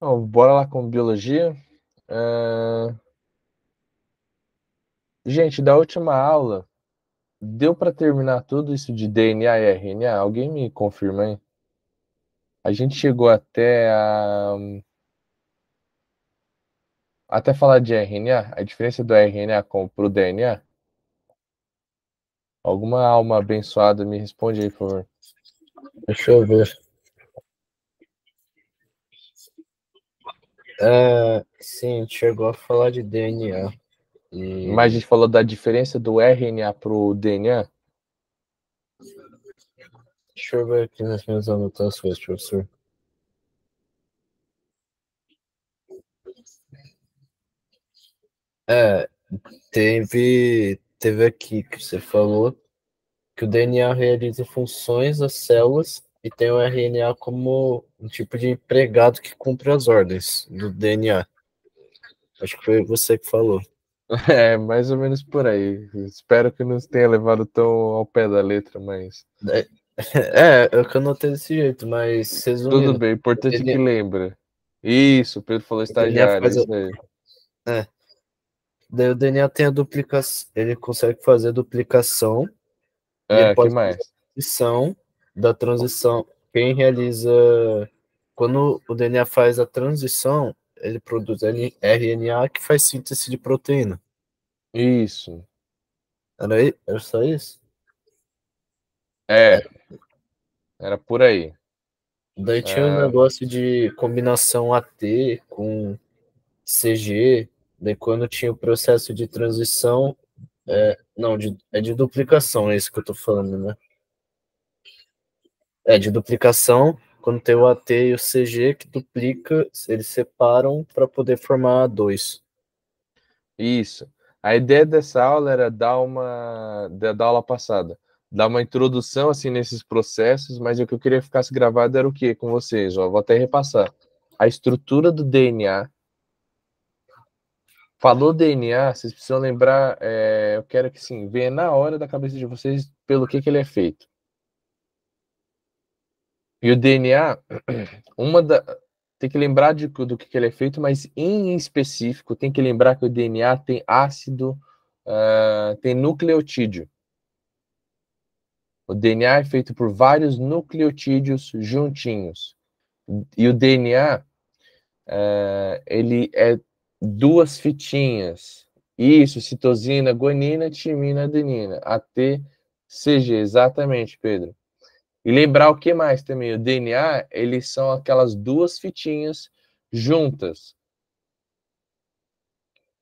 Bom, bora lá com biologia. Ah, gente, da última aula, deu para terminar tudo isso de DNA e RNA? Alguém me confirma aí? A gente chegou até falar de RNA, a diferença do RNA pro DNA? Alguma alma abençoada me responde aí, por favor. Deixa eu ver. Sim, a gente chegou a falar de DNA. Mas a E gente falou da diferença do RNA pro DNA? deixa eu ver aqui nas minhas anotações, professor. É, teve aqui que você falou que o DNA realiza funções das células e tem o RNA como um tipo de empregado que cumpre as ordens do DNA. Acho que foi você que falou. É, mais ou menos por aí. Espero que não tenha levado tão ao pé da letra, mas É o que eu notei desse jeito, mas tudo resumindo, bem. o Importante é que DNA, lembra. Isso, o Pedro falou o DNA estagiário, é faz. isso aí. É, daí o DNA tem a duplicação, ele consegue fazer a duplicação e ele Ah, que pode fazer mais? a transição da transição. Quem realiza, quando o DNA faz a transição, ele produz RNA que faz síntese de proteína. Isso. Era só isso? É, era por aí. Daí tinha um Ah, negócio de combinação AT com CG, daí quando tinha o processo de transição, não, é de duplicação, é isso que eu tô falando, né? É, de duplicação, quando tem o AT e o CG que duplica, eles separam para poder formar dois. isso. A ideia dessa aula era da aula passada, dar uma introdução assim nesses processos, mas o que eu queria que ficasse gravado era o quê com vocês? Ó, vou até repassar. A estrutura do DNA. Falou DNA, vocês precisam lembrar, eu quero que sim, venha na hora da cabeça de vocês pelo que ele é feito. E o DNA, uma da, tem que lembrar do que ele é feito, mas em específico tem que lembrar que o DNA tem ácido, tem nucleotídeo. O DNA é feito por vários nucleotídeos juntinhos. E o DNA, ele é duas fitinhas. Isso, citosina, guanina, timina, adenina. ATCG, exatamente, Pedro. E lembrar o que mais também? O DNA, eles são aquelas duas fitinhas juntas,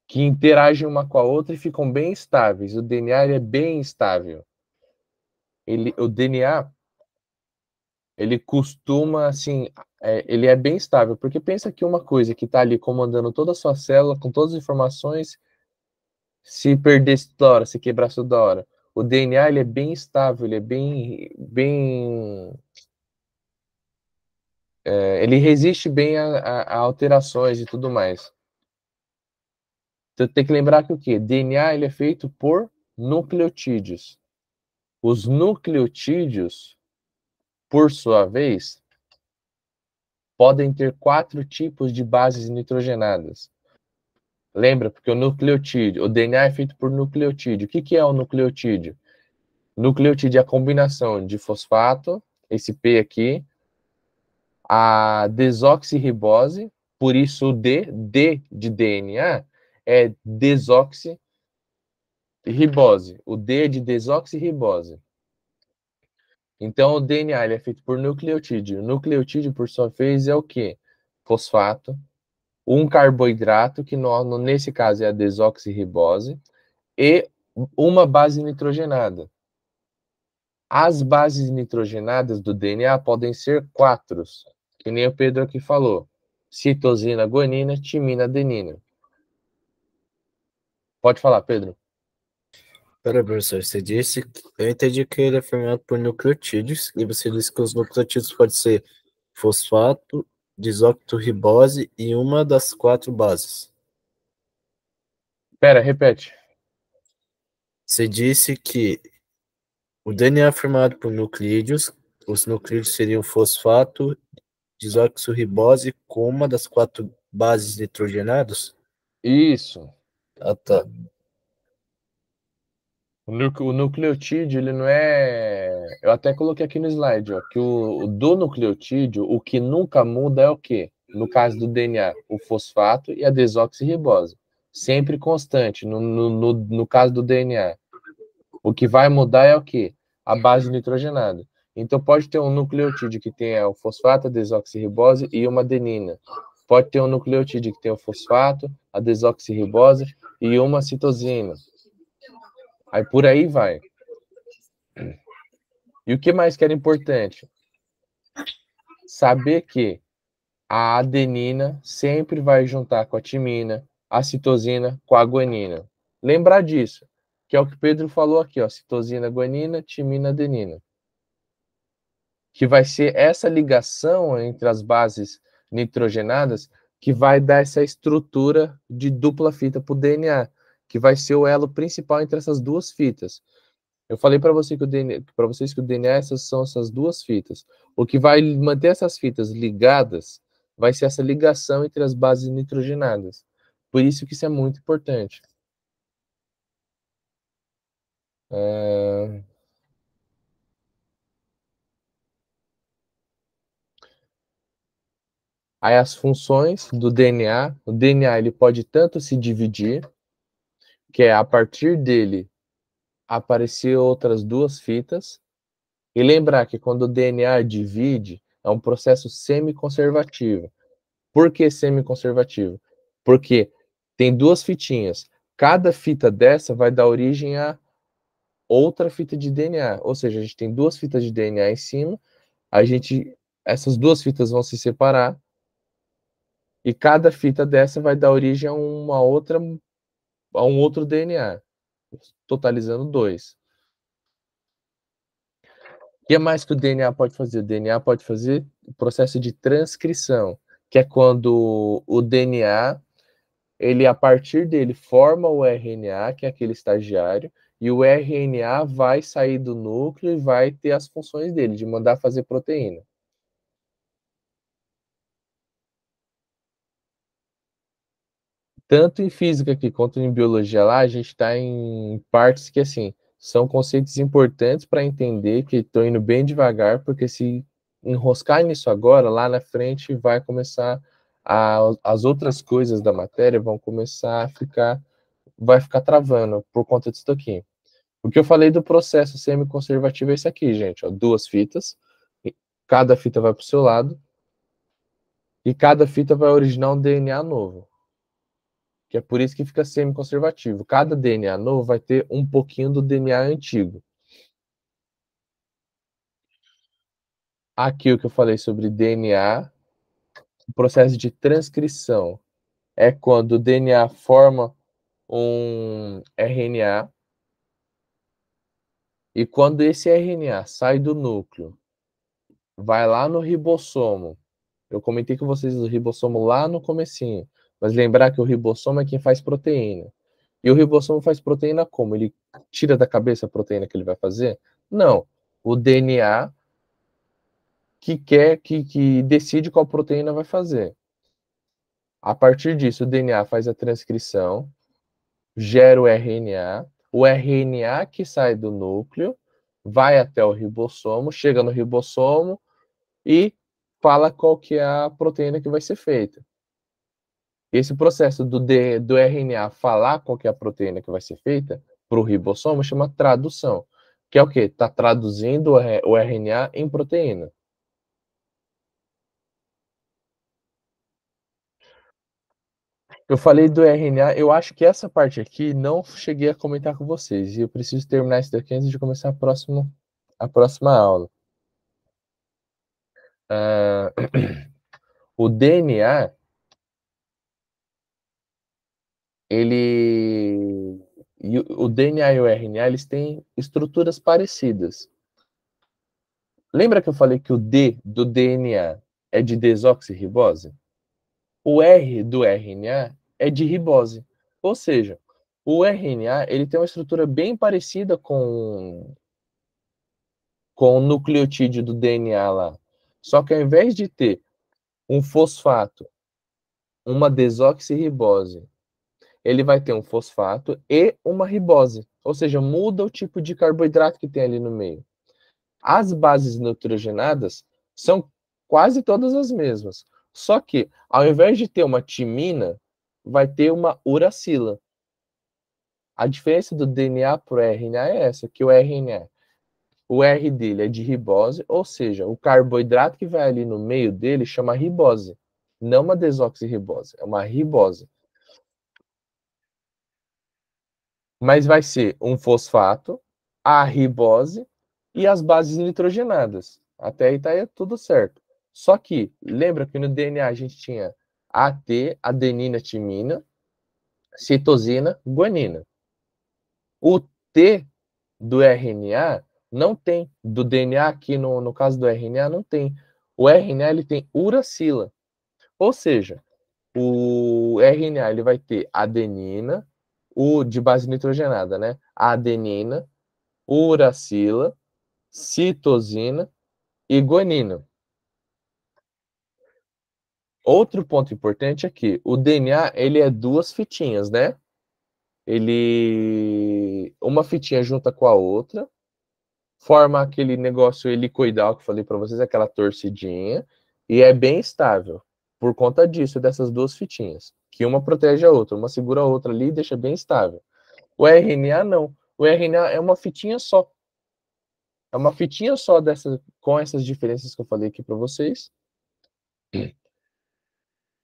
que interagem uma com a outra e ficam bem estáveis. O DNA ele é bem estável. O DNA, ele costuma, assim, ele é bem estável, porque pensa que uma coisa que está ali comandando toda a sua célula, com todas as informações, se perdesse toda hora, se quebrasse toda hora. O DNA, ele é bem estável, ele é ele resiste bem a alterações e tudo mais. Então tem que lembrar que o quê? DNA ele é feito por nucleotídeos. Os nucleotídeos, por sua vez, podem ter quatro tipos de bases nitrogenadas. Lembra? Porque o DNA é feito por nucleotídeo. O que é o nucleotídeo? Nucleotídeo é a combinação de fosfato, esse P aqui, a desoxirribose, por isso o D de DNA, é desoxirribose. O D é de desoxirribose. Então, o DNA ele é feito por nucleotídeo. O nucleotídeo, por sua vez, é o quê? Fosfato, um carboidrato, que nesse caso é a desoxirribose, e uma base nitrogenada. As bases nitrogenadas do DNA podem ser quatro, que nem o Pedro aqui falou. Citosina, guanina, timina, adenina. Pode falar, Pedro. Pera, professor, eu entendi que ele é formado por nucleotídeos, e você disse que os nucleotídeos podem ser fosfato, desoxirribose e uma das quatro bases. Pera, repete. Você disse que o DNA é formado por nucleídeos, os nucleídeos seriam fosfato, desoxirribose com uma das 4 bases nitrogenadas? Isso. Ah, tá. O nucleotídeo, ele não é. Eu até coloquei aqui no slide, ó, que do nucleotídeo, o que nunca muda é o quê? No caso do DNA, o fosfato e a desoxirribose. Sempre constante, no caso do DNA. O que vai mudar é o quê? A base nitrogenada. Então, pode ter um nucleotídeo que tenha o fosfato, a desoxirribose e uma adenina. Pode ter um nucleotídeo que tenha o fosfato, a desoxirribose e uma citosina. Aí por aí vai. E o que mais que era importante? Saber que a adenina sempre vai juntar com a timina, a citosina com a guanina. Lembrar disso, que é o que o Pedro falou aqui, ó, citosina, guanina, timina, adenina. Que vai ser essa ligação entre as bases nitrogenadas que vai dar essa estrutura de dupla fita para o DNA, que vai ser o elo principal entre essas duas fitas. Eu falei para você para vocês que o DNA são essas duas fitas. O que vai manter essas fitas ligadas vai ser essa ligação entre as bases nitrogenadas. Por isso que isso é muito importante. Aí as funções do DNA, o DNA ele pode tanto se dividir, que é a partir dele aparecer outras duas fitas, e lembrar que quando o DNA divide, é um processo semi-conservativo. Por que semi-conservativo? Porque tem duas fitinhas. Cada fita dessa vai dar origem a outra fita de DNA. Ou seja, a gente tem duas fitas de DNA em cima, essas duas fitas vão se separar e cada fita dessa vai dar origem a um outro DNA, totalizando dois. O que mais que o DNA pode fazer? O DNA pode fazer o processo de transcrição, que é quando o DNA ele a partir dele forma o RNA, que é aquele estagiário, e o RNA vai sair do núcleo e vai ter as funções dele, de mandar fazer proteína. Tanto em física aqui quanto em biologia lá, a gente está em partes que, assim, são conceitos importantes para entender que estou indo bem devagar, porque se enroscar nisso agora, lá na frente vai começar as outras coisas da matéria vão começar vai ficar travando por conta disso aqui. O que eu falei do processo semi-conservativo é isso aqui, gente. Ó, duas fitas, cada fita vai para o seu lado, e cada fita vai originar um DNA novo. Que é por isso que fica semi-conservativo. Cada DNA novo vai ter um pouquinho do DNA antigo. Aqui o que eu falei sobre DNA, o processo de transcrição é quando o DNA forma um RNA, e quando esse RNA sai do núcleo, vai lá no ribossomo. Eu comentei com vocês do ribossomo lá no comecinho, mas lembrar que o ribossomo é quem faz proteína. E o ribossomo faz proteína como? Ele tira da cabeça a proteína que ele vai fazer? Não. O DNA que decide qual proteína vai fazer. A partir disso, o DNA faz a transcrição, gera o RNA que sai do núcleo, vai até o ribossomo, chega no ribossomo e fala qual que é a proteína que vai ser feita. Esse processo do RNA falar qual que é a proteína que vai ser feita para o ribossomo chama tradução, que é o quê? Está traduzindo o RNA em proteína. Eu falei do RNA, eu acho que essa parte aqui não cheguei a comentar com vocês, e eu preciso terminar isso daqui antes de começar a próxima aula. O DNA, o DNA e o RNA, eles têm estruturas parecidas. Lembra que eu falei que o D do DNA é de desoxirribose? O R do RNA é de ribose. Ou seja, o RNA ele tem uma estrutura bem parecida com o nucleotídeo do DNA lá. Só que ao invés de ter um fosfato, uma desoxirribose, ele vai ter um fosfato e uma ribose, ou seja, muda o tipo de carboidrato que tem ali no meio. As bases nitrogenadas são quase todas as mesmas, só que ao invés de ter uma timina, vai ter uma uracila. A diferença do DNA para o RNA é essa, que o RNA, o R dele é de ribose, ou seja, o carboidrato que vai ali no meio dele chama ribose, não uma desoxirribose, é uma ribose. Mas vai ser um fosfato, a ribose e as bases nitrogenadas. Até aí tá tudo certo. Só que, lembra que no DNA a gente tinha AT, adenina, timina, citosina, guanina. O T do RNA não tem. Do DNA aqui, no caso do RNA, não tem. O RNA ele tem uracila. Ou seja, o RNA ele vai ter adenina, o de base nitrogenada, né? A adenina, uracila, citosina e guanina. Outro ponto importante é que o DNA ele é duas fitinhas, né? Ele uma fitinha junta com a outra, forma aquele negócio helicoidal que eu falei para vocês, aquela torcidinha, e é bem estável por conta disso, dessas duas fitinhas, que uma protege a outra, uma segura a outra ali e deixa bem estável. O RNA não. O RNA é uma fitinha só. É uma fitinha só dessa, com essas diferenças que eu falei aqui para vocês.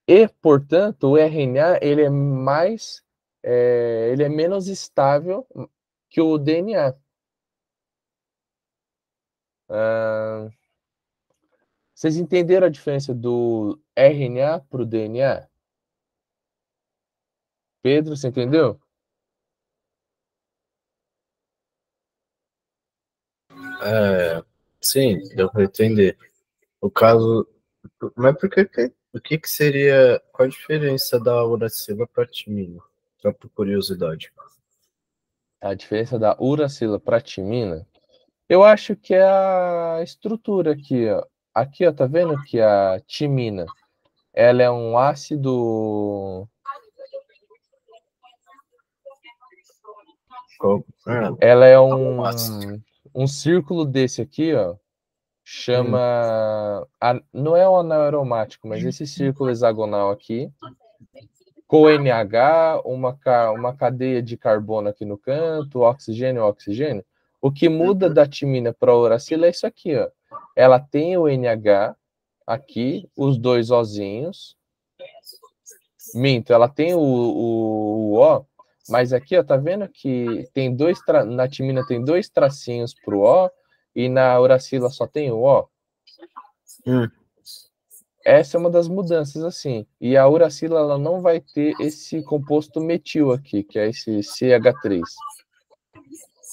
E, portanto, o RNA ele é mais, ele é menos estável que o DNA. Vocês entenderam a diferença do RNA para o DNA? Pedro, você entendeu? Sim, deu para entender. O caso. Mas o que que seria. Qual a diferença da uracila para timina? Só por curiosidade. A diferença da uracila para timina, eu acho que é a estrutura aqui, ó. Aqui, ó, tá vendo que a timina, ela é um ácido, ela é um círculo desse aqui, ó, chama, não é o anel aromático, mas esse círculo hexagonal aqui, com NH, uma cadeia de carbono aqui no canto, oxigênio, oxigênio. O que muda da timina para a uracila é isso aqui, ó. Ela tem o NH aqui, os dois ozinhos. Minto, ela tem o O, mas aqui, ó, tá vendo que tem na timina tem dois tracinhos pro O e na uracila só tem o O? Essa é uma das mudanças, assim. E a uracila ela não vai ter esse composto metil aqui, que é esse CH3.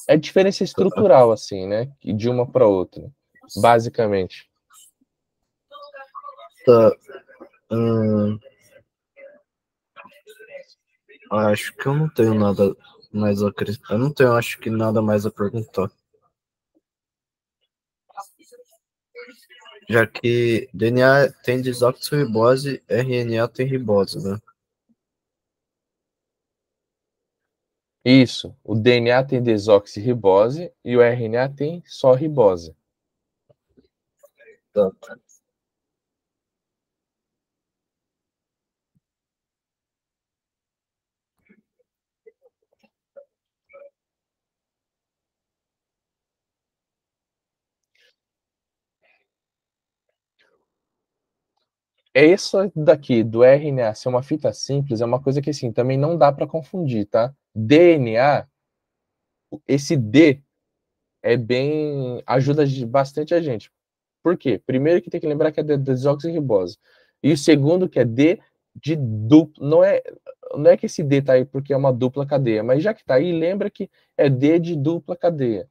É diferença estrutural, assim, né? De uma para outra, basicamente. Tá. Acho que eu não tenho nada mais a acrescentar. Eu não tenho, acho que nada mais a perguntar. Já que DNA tem desoxirribose, RNA tem ribose, né? Isso. O DNA tem desoxirribose e o RNA tem só ribose. Tá. É isso daqui, do RNA ser uma fita simples, é uma coisa que, assim, também não dá para confundir, tá? DNA, esse D é bem, ajuda bastante a gente. Por quê? Primeiro que tem que lembrar que é desoxirribose. E o segundo que é D de duplo. Não é que esse D tá aí porque é uma dupla cadeia, mas já que tá aí, lembra que é D de dupla cadeia.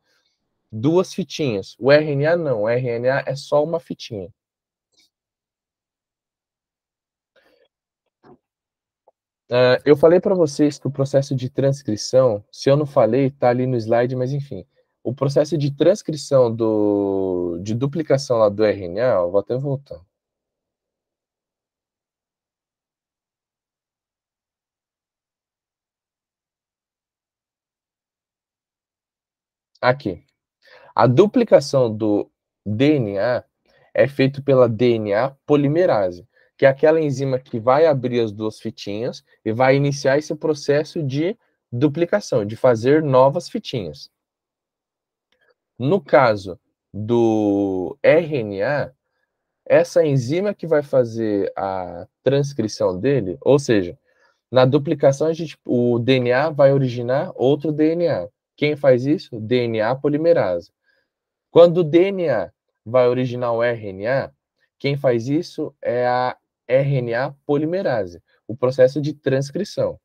Duas fitinhas. O RNA não, o RNA é só uma fitinha. Eu falei para vocês que o processo de transcrição, se eu não falei, tá ali no slide, mas enfim. O processo de transcrição de duplicação lá do RNA, vou até voltar. Aqui. A duplicação do DNA é feito pela DNA polimerase, que é aquela enzima que vai abrir as duas fitinhas e vai iniciar esse processo de duplicação, de fazer novas fitinhas. No caso do RNA, essa enzima que vai fazer a transcrição dele, ou seja, na duplicação o DNA vai originar outro DNA. Quem faz isso? DNA polimerase. Quando o DNA vai originar o RNA, quem faz isso é a RNA polimerase, o processo de transcrição.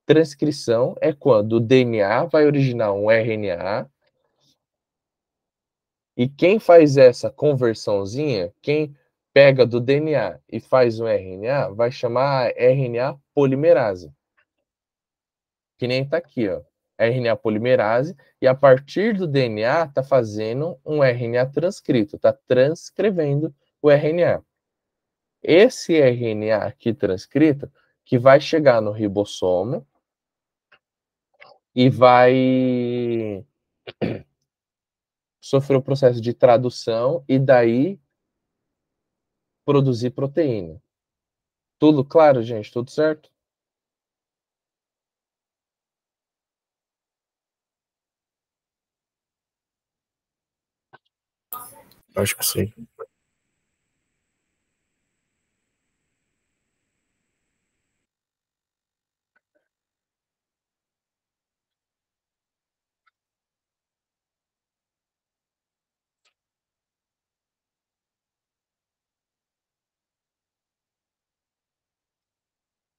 Transcrição é quando o DNA vai originar um RNA e quem faz essa conversãozinha, quem pega do DNA e faz um RNA, vai chamar RNA polimerase. Que nem tá aqui, ó. RNA polimerase, e a partir do DNA tá fazendo um RNA transcrito, tá transcrevendo o RNA. Esse RNA aqui transcrito que vai chegar no ribossomo e vai sofrer o processo de tradução e daí produzir proteína. Tudo claro, gente? Tudo certo? Acho que sim.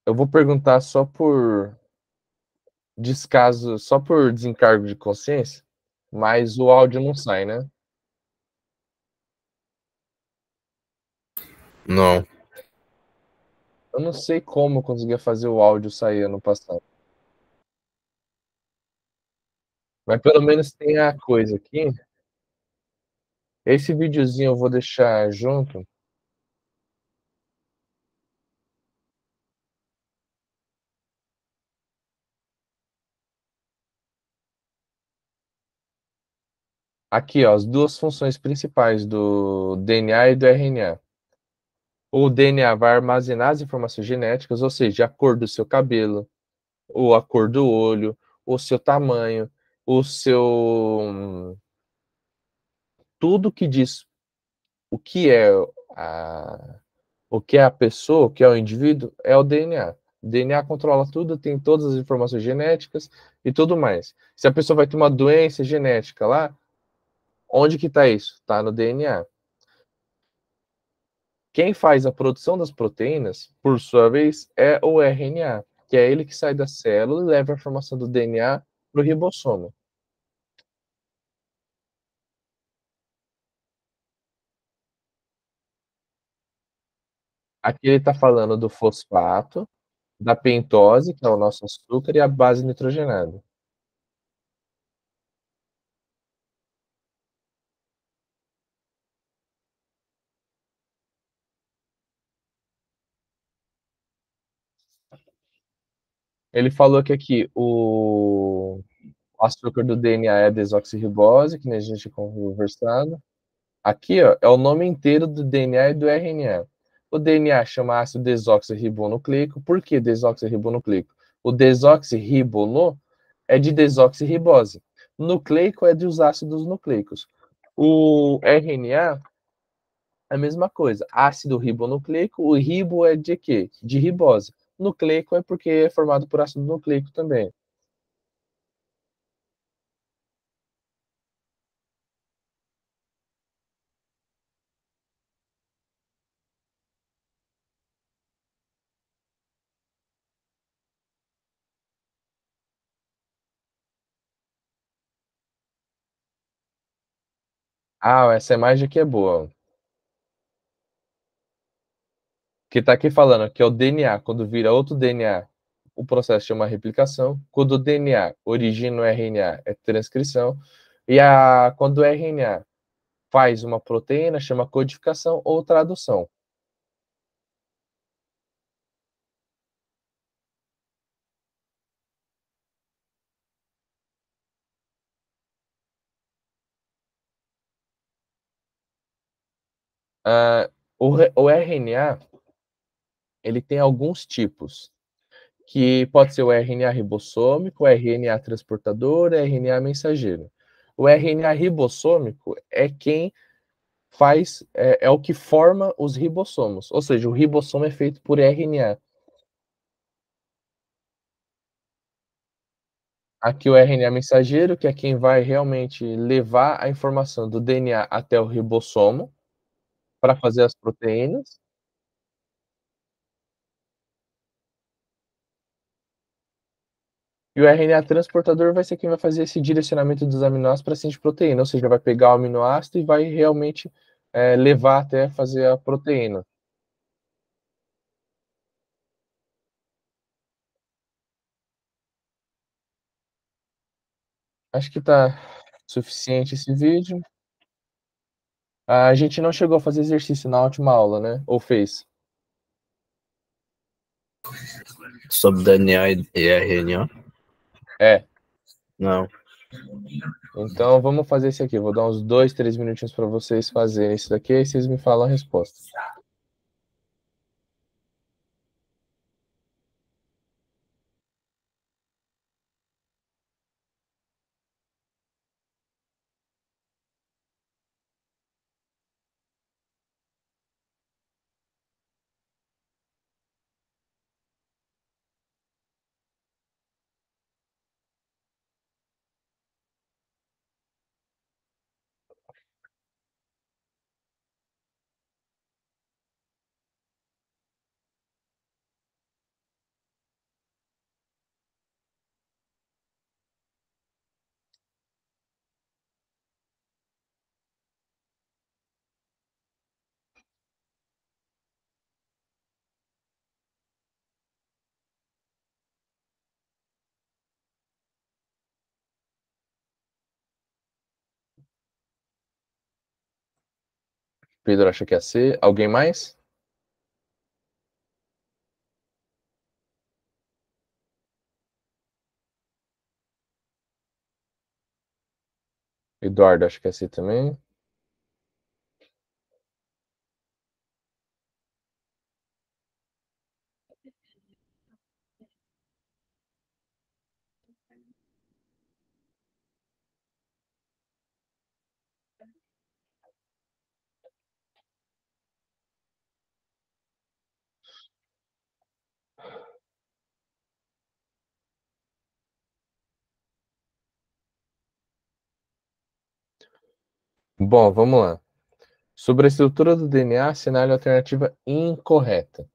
Eu vou perguntar só por descaso, só por desencargo de consciência, mas o áudio não sai, né? Não. Eu não sei como eu conseguia fazer o áudio sair ano passado. Mas pelo menos tem a coisa aqui. Esse videozinho eu vou deixar junto. Aqui, ó, as duas funções principais do DNA e do RNA. O DNA vai armazenar as informações genéticas, ou seja, a cor do seu cabelo, ou a cor do olho, o seu tamanho, o seu. Tudo que diz o que é a, o que é a pessoa, o que é o indivíduo, é o DNA. O DNA controla tudo, tem todas as informações genéticas e tudo mais. Se a pessoa vai ter uma doença genética lá, onde que está isso? Está no DNA. Quem faz a produção das proteínas, por sua vez, é o RNA, que é ele que sai da célula e leva a informação do DNA para o ribossomo. Aqui ele está falando do fosfato, da pentose, que é o nosso açúcar, e a base nitrogenada. Ele falou que aqui o açúcar do DNA é desoxirribose, que nem a gente conversado. Aqui, ó, é o nome inteiro do DNA e do RNA. O DNA chama ácido desoxirribonucleico. Por que desoxirribonucleico? O desoxirribono é de desoxirribose. Nucleico é dos ácidos nucleicos. O RNA é a mesma coisa. Ácido ribonucleico, o ribo é de quê? De ribose. Nucleico é porque é formado por ácido nucleico também. Ah, essa imagem aqui é boa. Que tá aqui falando que é o DNA, quando vira outro DNA, o processo chama replicação. Quando o DNA origina o RNA, é transcrição. Quando o RNA faz uma proteína, chama codificação ou tradução. O RNA, ele tem alguns tipos, que pode ser o RNA ribossômico, o RNA transportador, o RNA mensageiro. O RNA ribossômico é quem faz, é o que forma os ribossomos, ou seja, o ribossomo é feito por RNA. Aqui o RNA mensageiro, que é quem vai realmente levar a informação do DNA até o ribossomo para fazer as proteínas. E o RNA transportador vai ser quem vai fazer esse direcionamento dos aminoácidos para síntese de proteína, ou seja, vai pegar o aminoácido e vai realmente levar até fazer a proteína. Acho que está suficiente esse vídeo. A gente não chegou a fazer exercício na última aula, né? Ou fez? Sobre DNA e RNA? É. Não. Então vamos fazer esse aqui. Vou dar uns 2, 3 minutinhos para vocês fazerem isso daqui, aí vocês me falam a resposta. Pedro acha que é C. Alguém mais? Eduardo acha que é C também. Bom, vamos lá. Sobre a estrutura do DNA, assinale a alternativa incorreta.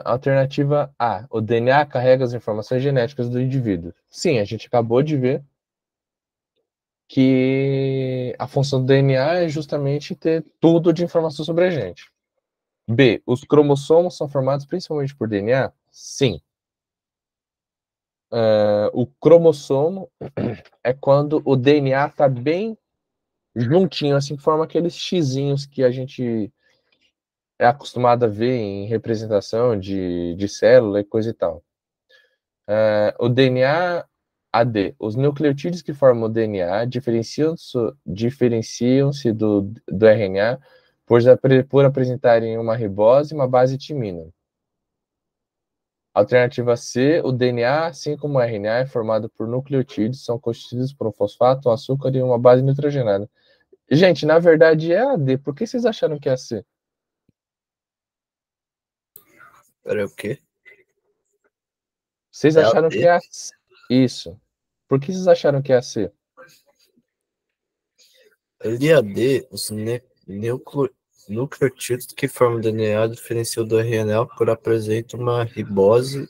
Alternativa A. O DNA carrega as informações genéticas do indivíduo. Sim, a gente acabou de ver que a função do DNA é justamente ter tudo de informação sobre a gente. B. Os cromossomos são formados principalmente por DNA? Sim. O cromossomo é quando o DNA está bem juntinho, assim, que forma aqueles xizinhos que a gente é acostumado a ver em representação de célula e coisa e tal. O DNA AD. Os nucleotídeos que formam o DNA diferenciam-se do RNA por apresentarem uma ribose e uma base timina. Alternativa C, o DNA, assim como o RNA, é formado por nucleotídeos, são constituídos por um fosfato, um açúcar e uma base nitrogenada. Gente, na verdade é a D. Por que vocês acharam que é a C? Peraí, o quê? Vocês É a acharam que D? é a C? Isso. Por que vocês acharam que é a C? Ali a D, os nucleotídeos que formam o DNA diferenciam do RNA por apresentar uma ribose.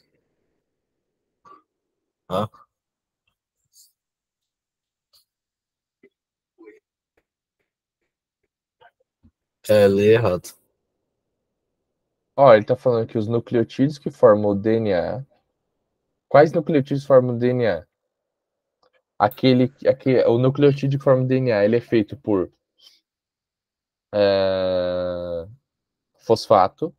Ah, li errado. Ó, ele tá falando que os nucleotídeos que formam o DNA. Quais nucleotídeos formam o DNA? O nucleotídeo que forma o DNA, ele é feito por fosfato,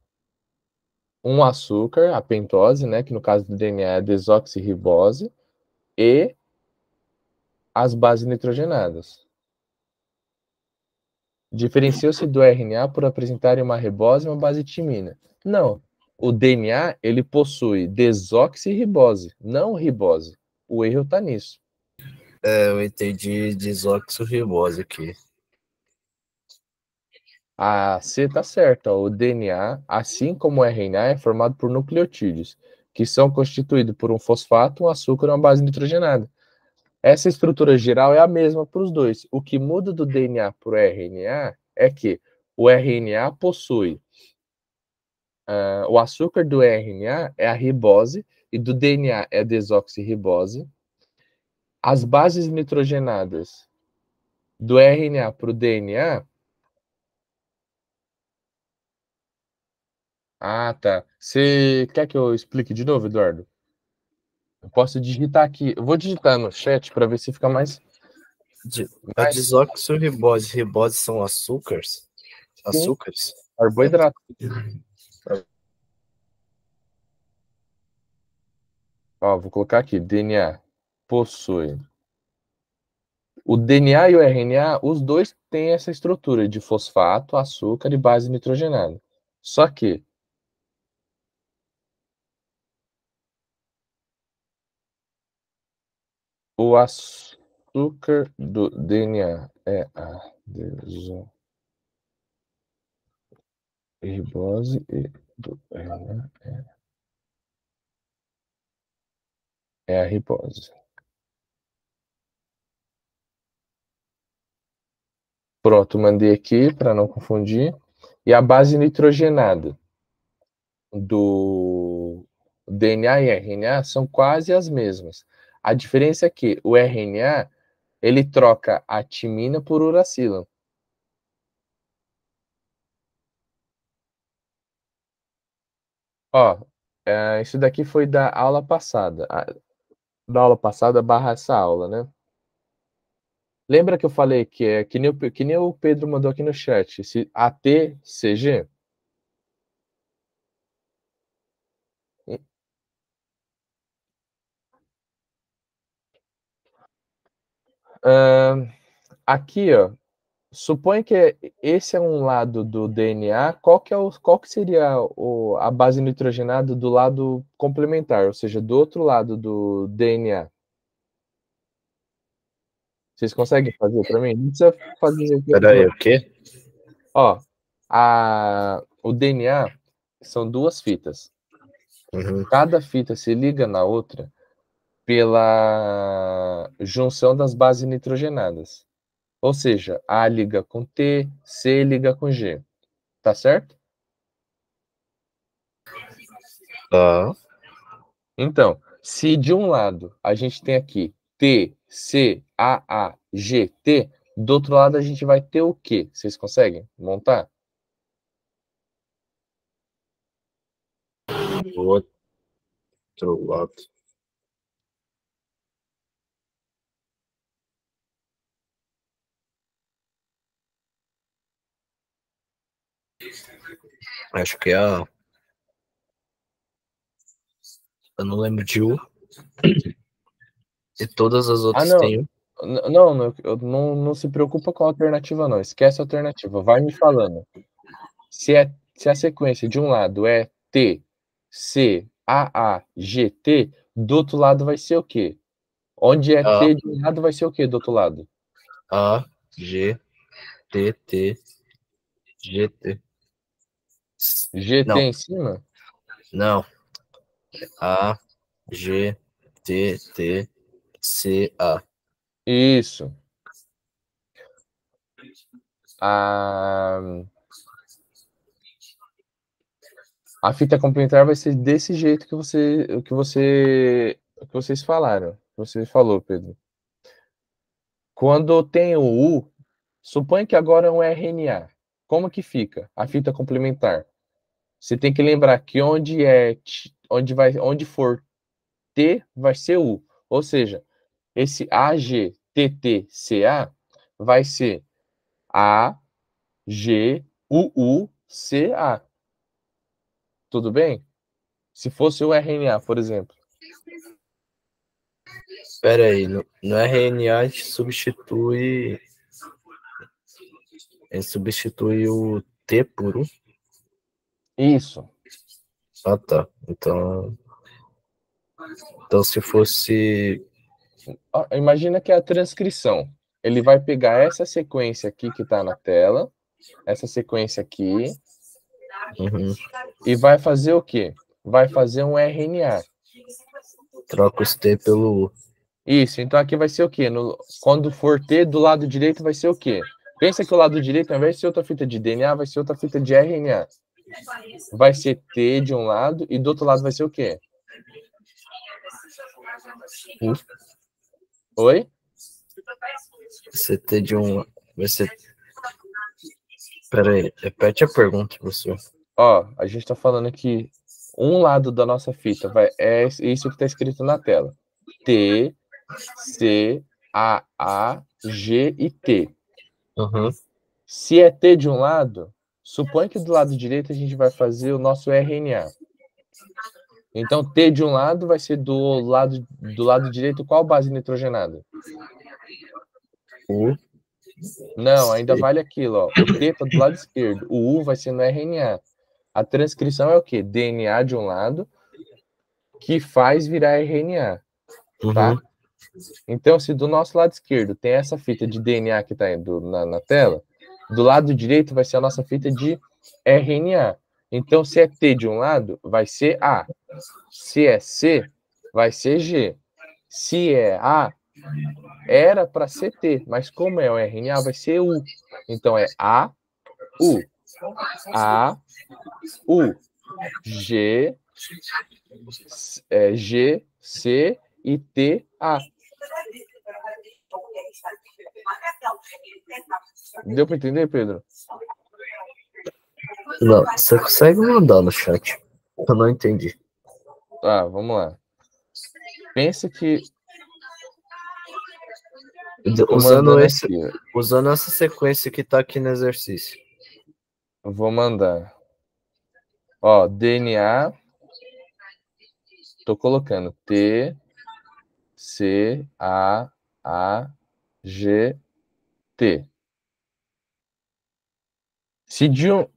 um açúcar, a pentose, né, que no caso do DNA é a desoxirribose, e as bases nitrogenadas. Diferencia-se do RNA por apresentarem uma ribose e uma base timina. Não. O DNA, ele possui desoxirribose, não ribose. O erro está nisso. Eu entendi desoxirribose aqui. A C está certa. O DNA, assim como o RNA, é formado por nucleotídeos, que são constituídos por um fosfato, um açúcar e uma base nitrogenada. Essa estrutura geral é a mesma para os dois. O que muda do DNA para o RNA é que o RNA possui o açúcar do RNA é a ribose e do DNA é a desoxirribose. As bases nitrogenadas do RNA para o DNA. Ah, tá. Você quer que eu explique de novo, Eduardo? Eu posso digitar aqui. Eu vou digitar no chat para ver se fica mais. A desoxirribose e ribose são açúcares? Sim, Açúcares? carboidrato. Ó, vou colocar aqui. DNA possui. O DNA e o RNA, os dois têm essa estrutura de fosfato, açúcar e base nitrogenada. Só que o açúcar do DNA é a desoxirribose e do RNA é a ribose. Pronto, mandei aqui para não confundir. E a base nitrogenada do DNA e RNA são quase as mesmas. A diferença é que o RNA ele troca a timina por uracilo. Ó, isso daqui foi da aula passada. Da aula passada barra essa aula, né? Lembra que eu falei que é que nem o Pedro mandou aqui no chat, esse ATCG? Aqui, ó, supõe que esse é um lado do DNA, qual que seria a base nitrogenada do lado complementar, ou seja, do outro lado do DNA? Vocês conseguem fazer para mim? Não precisa fazer isso aqui. Peraí, o quê? Ó, o DNA são duas fitas. Uhum. Cada fita se liga na outra pela junção das bases nitrogenadas. Ou seja, A liga com T, C liga com G. Tá certo? Tá. Então, se de um lado a gente tem aqui T, C, A, G, T, do outro lado a gente vai ter o quê? Vocês conseguem montar? Do outro lado. Acho que é a. Eu não lembro de U. E todas as outras Não. têm U. Não se preocupa com a alternativa, não. Esquece a alternativa. Vai me falando. Se a sequência de um lado é T, C, G, T, do outro lado vai ser o quê? Onde é A, T de um lado vai ser o quê do outro lado? A, G, T, T, G, T. GT Não, em cima? não. A, G, T, T, C, A. Isso. A, a fita complementar vai ser desse jeito que vocês falaram. Que você falou, Pedro. Quando tem o U, suponha que agora é um RNA. Como que fica a fita complementar? Você tem que lembrar que onde for T vai ser U. Ou seja, esse AGTTCA vai ser AGUUCA. Tudo bem? Se fosse o RNA, por exemplo. Espera aí, no RNA a gente substitui Ele substitui o T por U? Isso. Ah, tá. Então se fosse... Ó, imagina que é a transcrição. Ele vai pegar essa sequência aqui que está na tela, essa sequência aqui, e vai fazer o quê? Vai fazer um RNA. Troca os T pelo U. Isso, então aqui vai ser o quê? Quando for T, do lado direito vai ser o quê? Pensa que o lado direito, ao invés de ser outra fita de DNA, vai ser outra fita de RNA. Vai ser T de um lado e do outro lado vai ser o quê? U. Oi? Vai T de um... Vai ser... Pera aí, repete a pergunta, professor. Ó, a gente está falando que um lado da nossa fita é isso que está escrito na tela. T, C, A, G e T. Se é T de um lado, suponha que do lado direito a gente vai fazer o nosso RNA. Então, T de um lado vai ser do lado direito qual base nitrogenada? U. Não, ainda vale aquilo, ó. O T está do lado esquerdo, o U vai ser no RNA. A transcrição é o quê? DNA de um lado que faz virar RNA, tá? Então, se do nosso lado esquerdo tem essa fita de DNA que está na tela, do lado direito vai ser a nossa fita de RNA. Então, se é T de um lado, vai ser A. Se é C, vai ser G. Se é A, era para ser T, mas como é o RNA, vai ser U. Então, é A, U. A, U. G, G, C e T, A. Deu para entender, Pedro? Não, você consegue mandar no chat? Eu não entendi. Ah, vamos lá. Pensa que... Usando essa sequência que está aqui no exercício. Eu vou mandar. Ó, DNA. Tô colocando T, C, A, G, T.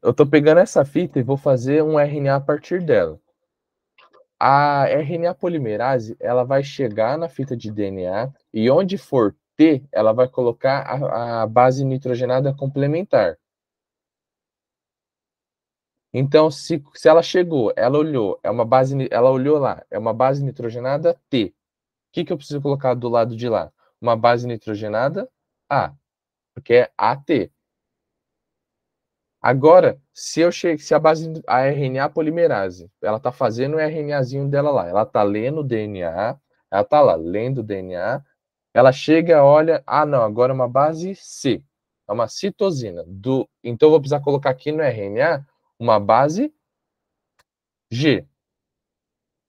Eu tô pegando essa fita e vou fazer um RNA a partir dela. A RNA polimerase, ela vai chegar na fita de DNA e onde for T, ela vai colocar a base nitrogenada complementar. Então, se ela chegou, ela olhou, ela olhou lá, é uma base nitrogenada T. O que eu preciso colocar do lado de lá? Uma base nitrogenada A, porque é AT. Agora, se a RNA polimerase, ela está fazendo o RNAzinho dela lá, ela está lendo o DNA, ela está lá lendo o DNA, ela chega, olha, não, agora é uma base C, é uma citosina. Então, eu vou precisar colocar aqui no RNA uma base G.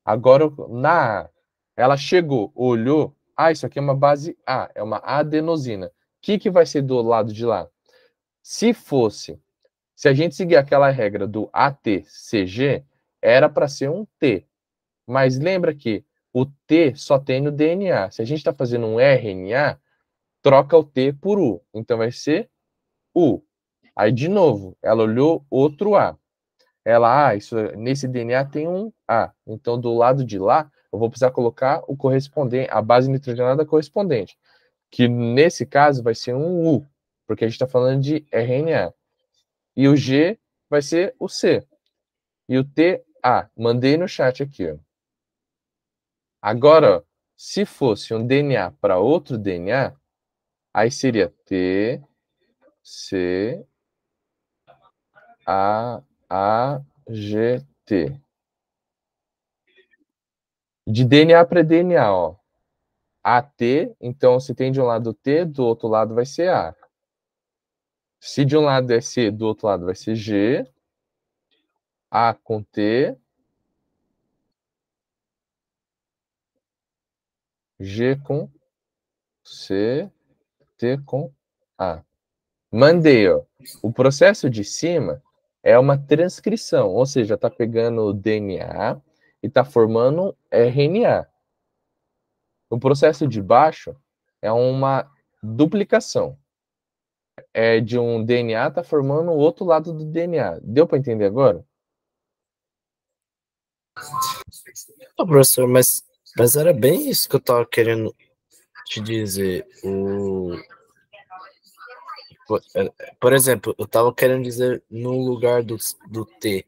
Agora, na A, ela chegou, olhou, isso aqui é uma base A, é uma adenosina. O que vai ser do lado de lá? Se a gente seguir aquela regra do ATCG, era para ser um T. Mas lembra que o T só tem no DNA. Se a gente está fazendo um RNA, troca o T por U. Então vai ser U. Aí, de novo, ela olhou outro A. Ela, nesse DNA tem um A. Então, do lado de lá, eu vou precisar colocar o correspondente, a base nitrogenada correspondente. Que nesse caso vai ser um U, porque a gente está falando de RNA. E o G vai ser o C. E o T, A. Mandei no chat aqui. Ó. Agora, se fosse um DNA para outro DNA, aí seria T, C, A, G, T. De DNA para DNA, ó. AT, então se tem de um lado T, do outro lado vai ser A. Se de um lado é C, do outro lado vai ser G. A com T. G com C. T com A. Mandei, ó. O processo de cima é uma transcrição, ou seja, está pegando o DNA e está formando RNA. O processo de baixo é uma duplicação. de um DNA tá formando o outro lado do DNA. Deu para entender agora? Professor, mas era bem isso que eu tava querendo te dizer. Por exemplo, eu tava querendo dizer no lugar do T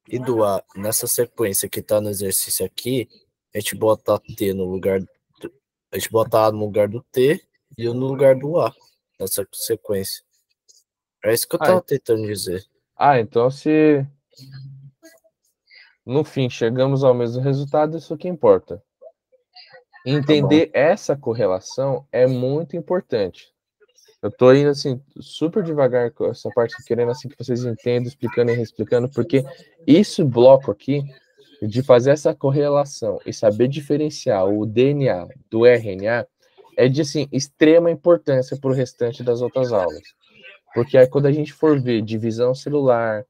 e do A, nessa sequência que tá no exercício aqui, a gente bota T no lugar. A gente bota A no lugar do T e eu no lugar do A, nessa sequência. É isso que eu tava tentando dizer. Então se no fim chegamos ao mesmo resultado, isso que importa. Entender essa correlação é muito importante. Eu tô indo assim super devagar com essa parte, querendo assim que vocês entendam, explicando e reexplicando, porque esse bloco aqui de fazer essa correlação e saber diferenciar o DNA do RNA é de assim extrema importância para o restante das outras aulas. Porque aí quando a gente for ver divisão celular,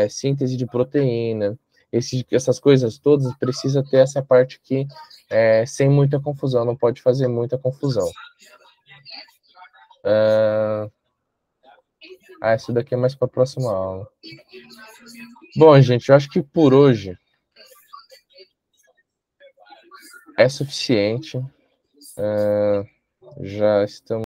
síntese de proteína, essas coisas todas, precisa ter essa parte aqui sem muita confusão, não pode fazer muita confusão. Isso daqui é mais para a próxima aula. Bom, gente, eu acho que por hoje é suficiente. Já estamos